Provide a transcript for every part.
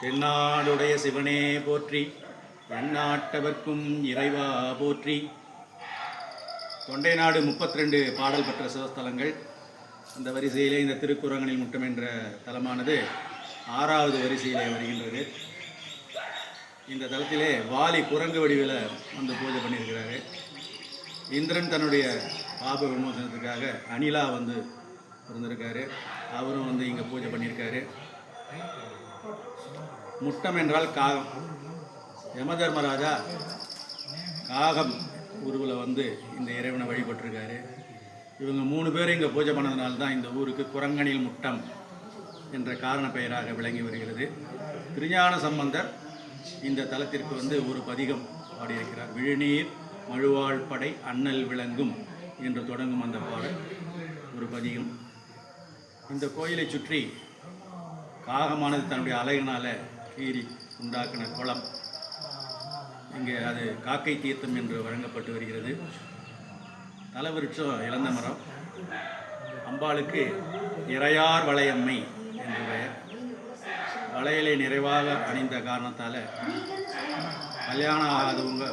தென்னாடுடைய சிவனே போற்றி, எந்நாட்டவர்க்கும் இறைவா போற்றி. தொண்டை நாடு 32 பாடல் பெற்ற சிவஸ்தலங்கள். அந்த வரிசையிலே இந்த திருக்குறங்கனில் முட்டம் என்ற தலமானது 6வது வரிசையிலே வருகின்றது. இந்த தலத்திலே வாலி குரங்கு வடிவில் வந்து பூஜை பண்ணியிருக்கிறாரு. இந்திரன் தன்னுடைய பாப விமோசனத்துக்காக அணிலா வந்து இருந்திருக்காரு. அவரும் வந்து இங்கே பூஜை பண்ணியிருக்காரு. முட்டம் என்றால் காகம். யமதர்மராஜா காகம் உருவில் வந்து இந்த இறைவனை வழிபட்டிருக்காரு. இவங்க 3 பேர் இங்கே பூஜை பண்ணதுனால தான் இந்த ஊருக்கு குரங்கனில் முட்டம் என்ற காரண பெயராக விளங்கி வருகிறது. திருஞான சம்பந்தர் இந்த தலத்திற்கு வந்து ஒரு பதிகம் பாடியிருக்கிறார். விழுநீர் மழுவாள் படை அண்ணல் விளங்கும் என்று தொடங்கும் அந்த பாடல் ஒரு பதிகம். இந்த கோயிலை சுற்றி காகமானது தன்னுடைய அலையினால் கீறி உண்டாக்கின குளம். இங்கே அது காக்கை தீர்த்தம் என்று வழங்கப்பட்டு வருகிறது. தலவிருட்சம் இழந்த மரம். அம்பாளுக்கு இறையார் வளையம்மை என்று பெயர். வளையலை நிறைவாக அணிந்த காரணத்தால் கல்யாணம் ஆகாதவங்க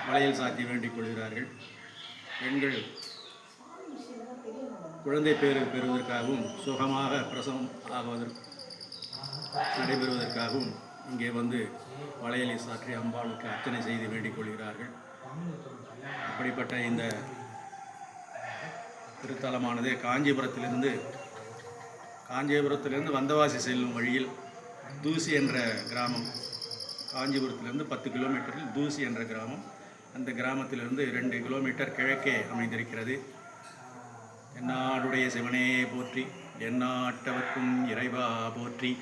வளையல் சாத்தி வேண்டிக் கொள்கிறார்கள். பெண்கள் குழந்தை பேறு பெறுவதற்காகவும் சுகமாக பிரசவம் ஆகுவதற்கு நடைபெறுவதற்காகவும் இங்கே வந்து வளையலை சாற்றி அம்பாளுக்கு அர்ச்சனை செய்து வேண்டிக் கொள்கிறார்கள். அப்படிப்பட்ட இந்த திருத்தலமானது காஞ்சிபுரத்திலிருந்து வந்தவாசி செல்லும் வழியில் தூசி என்ற கிராமம், காஞ்சிபுரத்திலிருந்து 10 கிலோமீட்டரில் தூசி என்ற கிராமம், அந்த கிராமத்திலிருந்து 2 கிலோமீட்டர் கிழக்கே அமைந்திருக்கிறது. எந்நாடுடைய சிவனே போற்றி, எந்நாட்டவர்க்கும் இறைவா போற்றி.